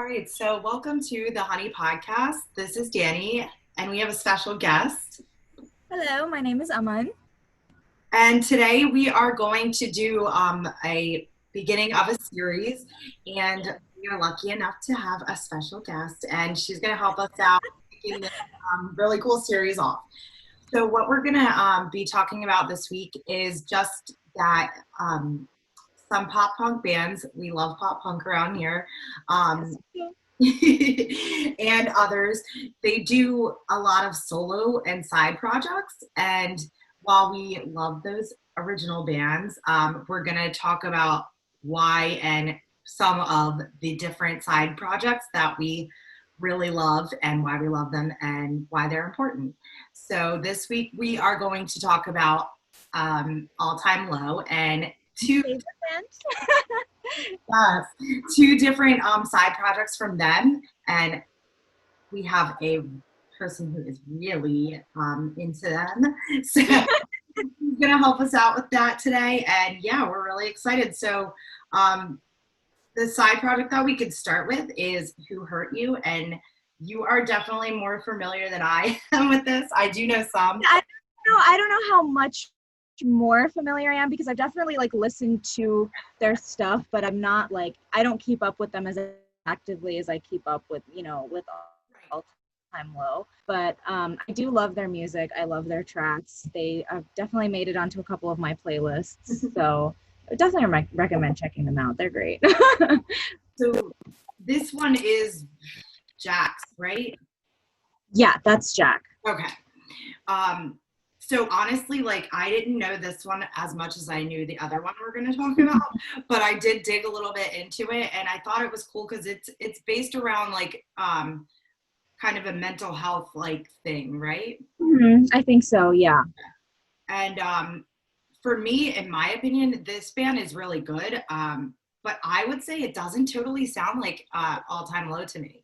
All right, so welcome to the Honey Podcast. This is Dani, and we have a special guest. Hello, my name is Aman. And today we are going to do a beginning of a series, and we are lucky enough to have a special guest, and she's going to help us out kicking this really cool series off. So, what we're going to be talking about this week is just that some pop punk bands, we love pop punk around here. And others, they do a lot of solo and side projects. And while we love those original bands, we're going to talk about why and some of the different side projects that we really love and why we love them and why they're important. So this week we are going to talk about All Time Low and two different side projects from them, and we have a person who is really into them, so he's gonna help us out with that today. And yeah, we're really excited. So the side project that we could start with is Who Hurt You, and you are definitely more familiar than I am with this. I do know some. I don't know how much more familiar I am, because I've definitely listened to their stuff, but I'm not I don't keep up with them as actively as I keep up with with All Time Low. But I do love their music. I love their tracks. They have definitely made it onto a couple of my playlists, so I definitely recommend checking them out. They're great. So this one is Jack's, right? Yeah, that's Jack. Okay. So honestly, I didn't know this one as much as I knew the other one we're going to talk about, but I did dig a little bit into it, and I thought it was cool because it's based around kind of a mental health thing, right? Mm-hmm. I think so, yeah. And for me, in my opinion, this band is really good, but I would say it doesn't totally sound like All Time Low to me.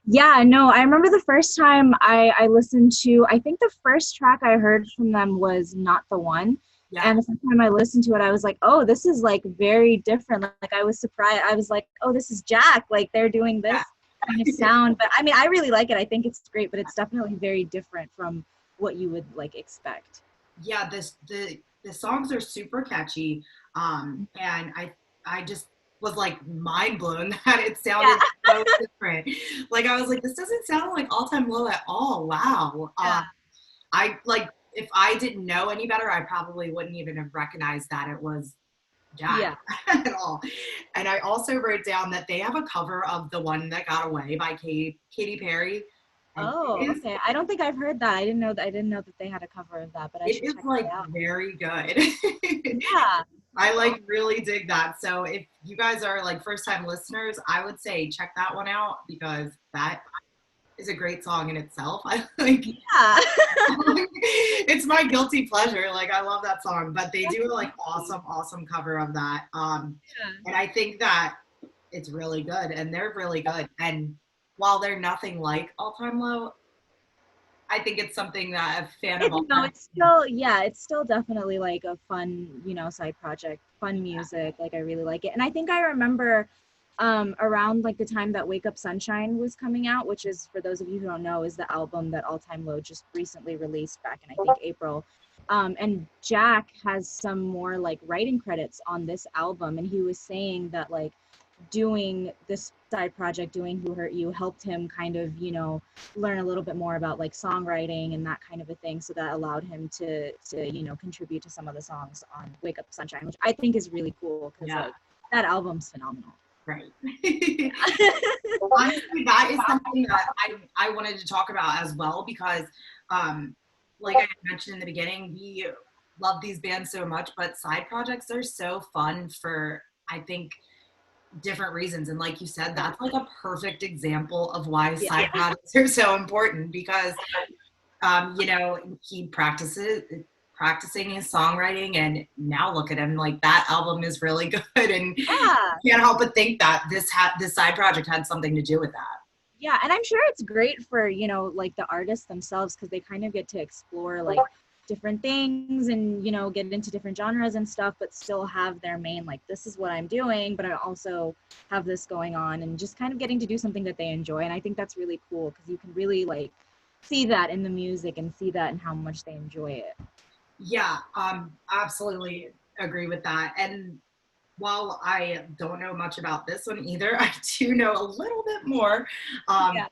Yeah, no, I remember the first time I listened to, I think the first track I heard from them was Not the One. Yeah. And the first time I listened to it, I was like, oh, this is very different. I was surprised. I was like, oh, this is Jack. They're doing this kind of sound. But I mean, I really like it. I think it's great, but it's definitely very different from what you would expect. Yeah, the songs are super catchy. And I just was mind blown that it sounded so different. I was like, this doesn't sound like All Time Low at all. Wow. Yeah. If I didn't know any better, I probably wouldn't even have recognized that it was Jack at all. And I also wrote down that they have a cover of The One That Got Away by Katy Perry. Oh, okay. I don't think I've heard that. I didn't know that they had a cover of that, but I should check it out. Very good. Yeah. I really dig that. So if you guys are first time listeners, I would say check that one out, because that is a great song in itself. It's my guilty pleasure. I love that song, but they do awesome cover of that. And I think that it's really good, and they're really good. And while they're nothing like All Time Low, I think it's something that a fan of all time. It's still definitely a fun, side project, fun music. I really like it. And I think I remember around the time that Wake Up Sunshine was coming out, which is, for those of you who don't know, is the album that All Time Low just recently released back in, I think, April. And Jack has some more writing credits on this album, and he was saying that doing this side project, doing Who Hurt You, helped him kind of, learn a little bit more about songwriting and that kind of a thing. So that allowed him to contribute to some of the songs on Wake Up Sunshine, which I think is really cool, because that album's phenomenal. Right. Honestly, that is something that I wanted to talk about as well, because like I mentioned in the beginning, we love these bands so much, but side projects are so fun for, I think, different reasons. And like you said, that's a perfect example of why side projects are so important, because he practicing his songwriting, and now look at him, that album is really good, and you can't help but think that this side project had something to do with that. Yeah, and I'm sure it's great for the artists themselves, because they kind of get to explore different things and, you know, get into different genres and stuff, but still have their main, like, this is what I'm doing, but I also have this going on, and just kind of getting to do something that they enjoy. And I think that's really cool because you can really like see that in the music and see that in how much they enjoy it. Yeah, absolutely agree with that. And while I don't know much about this one either, I do know a little bit more. Yeah.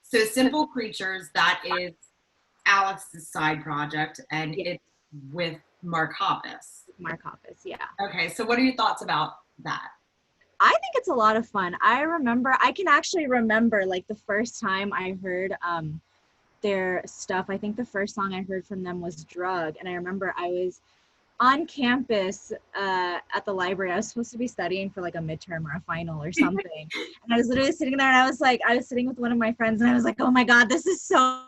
So Simple Creatures, that is Alex's side project, and Yeah. it's with Mark Hoppus. Mark Hoppus, yeah. Okay, so what are your thoughts about that? I think it's a lot of fun. I can actually remember like the first time I heard their stuff. I think the first song I heard from them was Drug. And I remember I was on campus at the library. I was supposed to be studying for like a midterm or a final or something. And I was literally sitting there and I was sitting with one of my friends and I was like, oh my God, this is so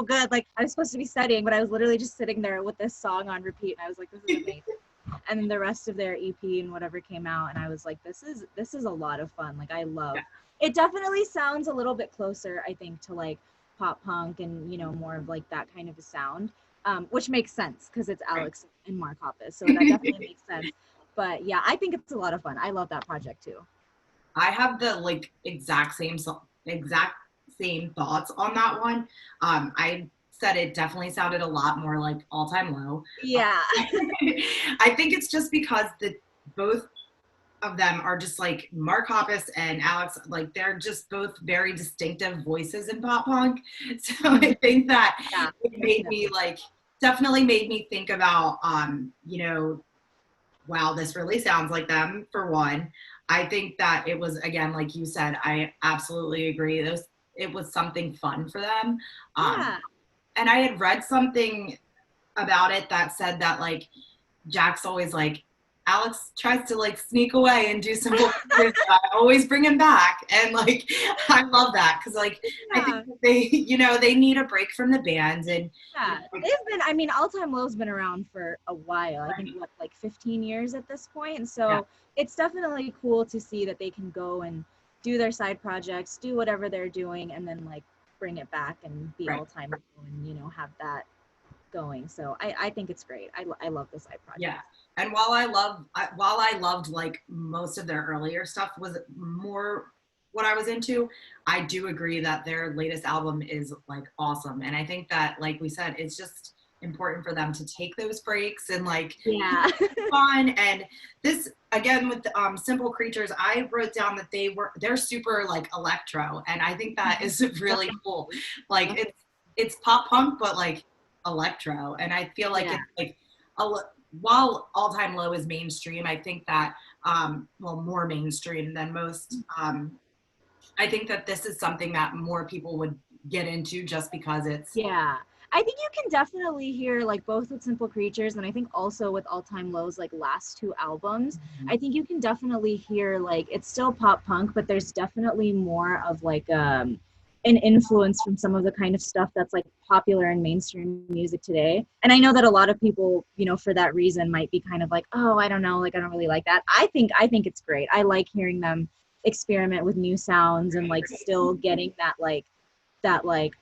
good. Like I was supposed to be studying, but I was literally just sitting there with this song on repeat. And I was like, this is amazing. And then the rest of their EP and whatever came out. And I was like, this is a lot of fun. Like I love, it definitely sounds a little bit closer, I think, to like pop punk and, you know, more of like that kind of a sound. Which makes sense because it's Alex and Mark Hoppus, so that definitely makes sense. But yeah, I think it's a lot of fun. I love that project too. I have the like exact same thoughts on that one. I said it definitely sounded a lot more like All Time Low. Yeah. I think it's just because the both of them are just like Mark Hoppus and Alex, like they're just both very distinctive voices in pop punk. So I think that Yeah, it made me like definitely made me think about you know, wow, this really sounds like them for one. I think that it was again, like you said, I absolutely agree. It was something fun for them. yeah. And I had read something about it that said that like Jack's always like, Alex tries to like sneak away and do some bullshit. I always bring him back. And like, I love that. Cause like, I think Yeah. that they, you know, they need a break from the band. And you Yeah, know, they've been, I mean, All Time Low's been around for a while. I think, what, like 15 years at this point. And yeah, so it's definitely cool to see that they can go and do their side projects, do whatever they're doing, and then like bring it back and be right. All Time Low and, you know, have that going. So I think it's great. I love the side project. Yeah. And while I loved like most of their earlier stuff was more what I was into, I do agree that their latest album is like awesome. And I think that, like we said, it's just important for them to take those breaks and like Yeah. fun. And this again with Simple Creatures, I wrote down that they're super like electro, and I think that is really cool. Like it's pop punk, but like electro, and I feel like Yeah. it's like a, while All Time Low is mainstream, I think that well, more mainstream than most. I think that this is something that more people would get into just because it's Yeah. I think you can definitely hear like both with Simple Creatures and I think also with All Time Low's like last two albums. I think you can definitely hear like it's still pop punk, but there's definitely more of like an influence from some of the kind of stuff that's like popular in mainstream music today. And I know that a lot of people, you know, for that reason might be kind of like, oh, I don't know, like I don't really like that. I think it's great. I like hearing them experiment with new sounds and like still getting that like,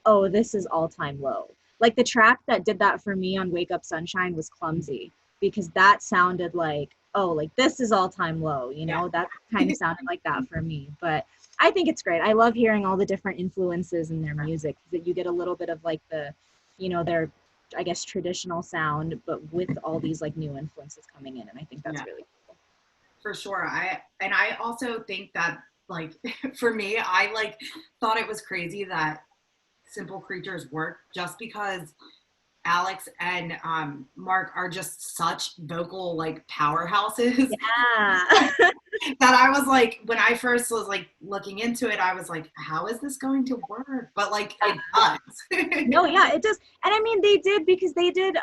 oh, this is All Time Low. Like the track that did that for me on Wake Up Sunshine was Clumsy because that sounded like, oh, like this is All Time Low, you know, that kind of sounded like that for me. But I think it's great. I love hearing all the different influences in their music that you get a little bit of like the, you know, their, I guess, traditional sound, but with all these like new influences coming in. And I think that's yeah. really cool. For sure. I also think that like for me, I like thought it was crazy that Simple Creatures worked just because Alex and Mark are just such vocal like powerhouses Yeah. that I was like, when I first was like looking into it, I was like, how is this going to work? But like it does. No, yeah, it does. And I mean, they did because they did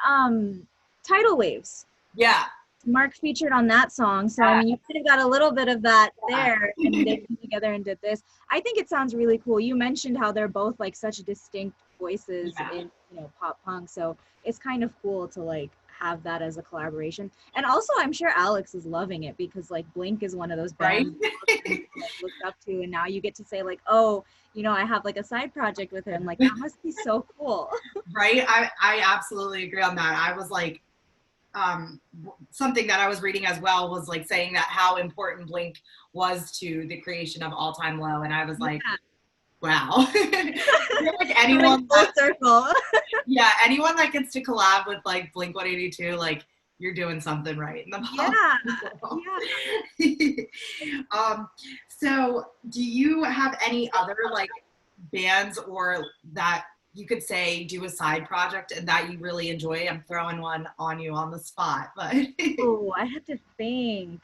Tidal Waves. Yeah. Mark featured on that song. So, I mean, you kind of got a little bit of that there and they came together and did this. I think it sounds really cool. You mentioned how they're both like such distinct voices in, you know, pop punk. So it's kind of cool to like have that as a collaboration. And also I'm sure Alex is loving it because like Blink is one of those Right. bands, you looked up to, and now you get to say like, oh, I have like a side project with him. Like that must be so cool. Right? I absolutely agree on that. I was like, something that I was reading as well was like saying that how important Blink was to the creation of All Time Low, and I was like, Yeah. wow. I feel like Coming anyone full that, circle. yeah, anyone that gets to collab with like Blink 182, like you're doing something right in the pop Yeah. world. Yeah. um, so do you have any other like bands or that you could say do a side project and that you really enjoy? I'm throwing one on you on the spot, but Oh, I have to think.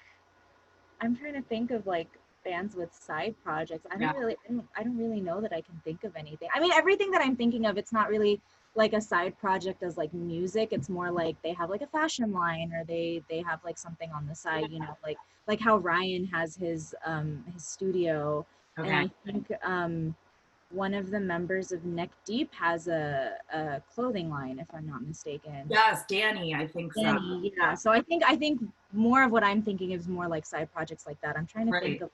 I'm trying to think of like bands with side projects. yeah, I don't really know that I can think of anything. I mean, everything that I'm thinking of, it's not really like a side project as like music. It's more like they have like a fashion line, or they have like something on the side, like how Ryan has his studio. And okay. I think one of the members of Neck Deep has a clothing line, if I'm not mistaken. Yes, Dani, I think so. Danny, yeah. Yeah, So I think more of what I'm thinking is more like side projects like that. I'm trying to think right. of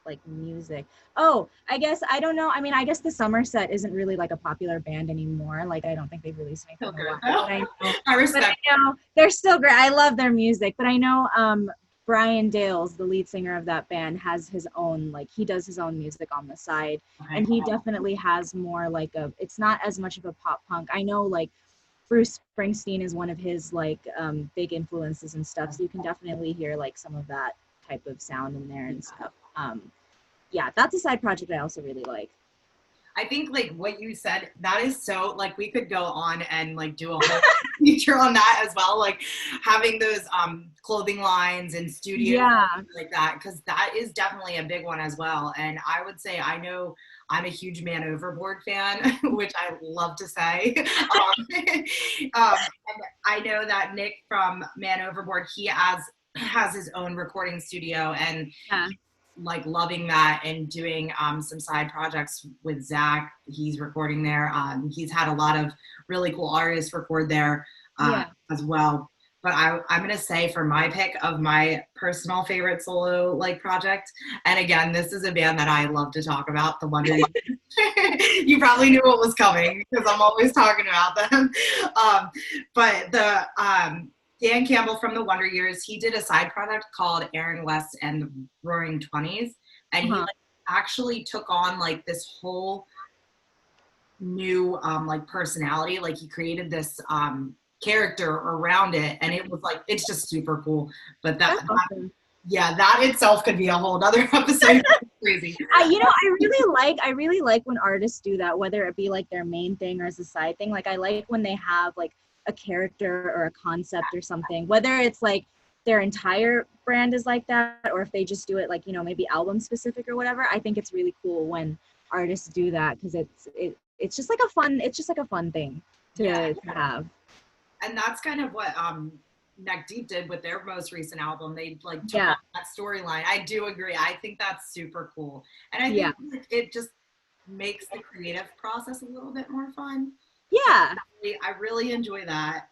like music. Oh, I guess I don't know. I mean, I guess the Somerset isn't really like a popular band anymore. Like I don't think they've released Feel anything in a good while. though. I But respect. I know they're still great. I love their music. But I know Brian Dales, the lead singer of that band, has his own, like he does his own music on the side. Okay. And he definitely has more like it's not as much of a pop punk. I know like Bruce Springsteen is one of his like big influences and stuff. So you can definitely hear like some of that type of sound in there and stuff. Yeah, that's a side project I also really like. I think like what you said, that is so like we could go on and like do a whole feature on that as well. Like having those clothing lines and studios Yeah, like that, because that is definitely a big one as well. And I would say I know I'm a huge Man Overboard fan, which I love to say. And I know that Nick from Man Overboard, he has his own recording studio and yeah, like loving that and doing some side projects with Zach. He's recording there. He's had a lot of really cool artists record there yeah. as well. But I'm gonna say for my pick of my personal favorite solo like project, and again, this is a band that I love to talk about, The Wonder Years. You probably knew what was coming because I'm always talking about them. Um, but the Dan Campbell from the Wonder Years, he did a side project called Aaron West and the Roaring Twenties, and he Uh-huh. like actually took on like this whole new like personality. Like he created this character around it, and it was like it's just super cool. But That's awesome. yeah, that itself could be a whole other episode. Crazy. I really like when artists do that, whether it be like their main thing or as a side thing. Like I like when they have like a character or a concept or something, whether it's like their entire brand is like that, or if they just do it like, maybe album specific or whatever. I think it's really cool when artists do that because it's just like a fun thing Yeah, to have. and that's kind of what Neck Deep did with their most recent album. They like took Yeah. on that storyline. I do agree. I think that's super cool, and I Yeah. think it just makes the creative process a little bit more fun. So Yeah. I really enjoy that.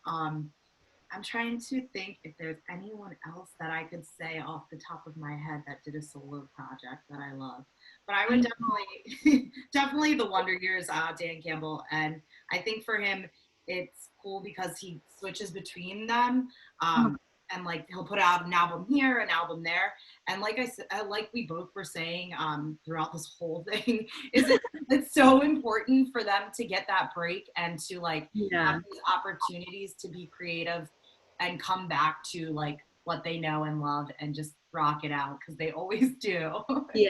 I'm trying to think if there's anyone else that I could say off the top of my head that did a solo project that I love. But I would I definitely, definitely the Wonder Years, Dan Campbell. And I think for him, it's cool because he switches between them. know. And like he'll put out an album here, an album there. And like I said, like we both were saying throughout this whole thing, is it's so important for them to get that break and to like have Yeah. these opportunities to be creative and come back to like what they know and love and just rock it out because they always do. Yeah.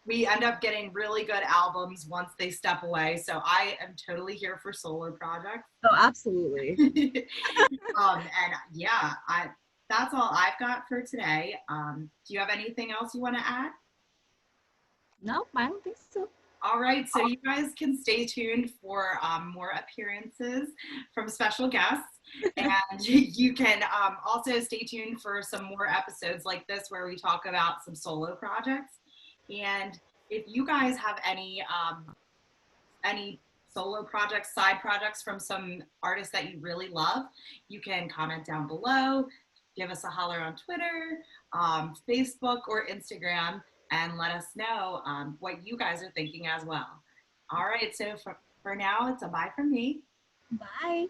We end up getting really good albums once they step away. So I am totally here for solo projects. Oh, absolutely. And yeah, that's all I've got for today. Do you have anything else you want to add? No, I don't think so. All right, so you guys can stay tuned for more appearances from special guests. And you can also stay tuned for some more episodes like this where we talk about some solo projects. And if you guys have any solo projects, side projects from some artists that you really love, you can comment down below. give us a holler on Twitter, Facebook, or Instagram, and let us know what you guys are thinking as well. All right, so for now, it's a bye from me. Bye.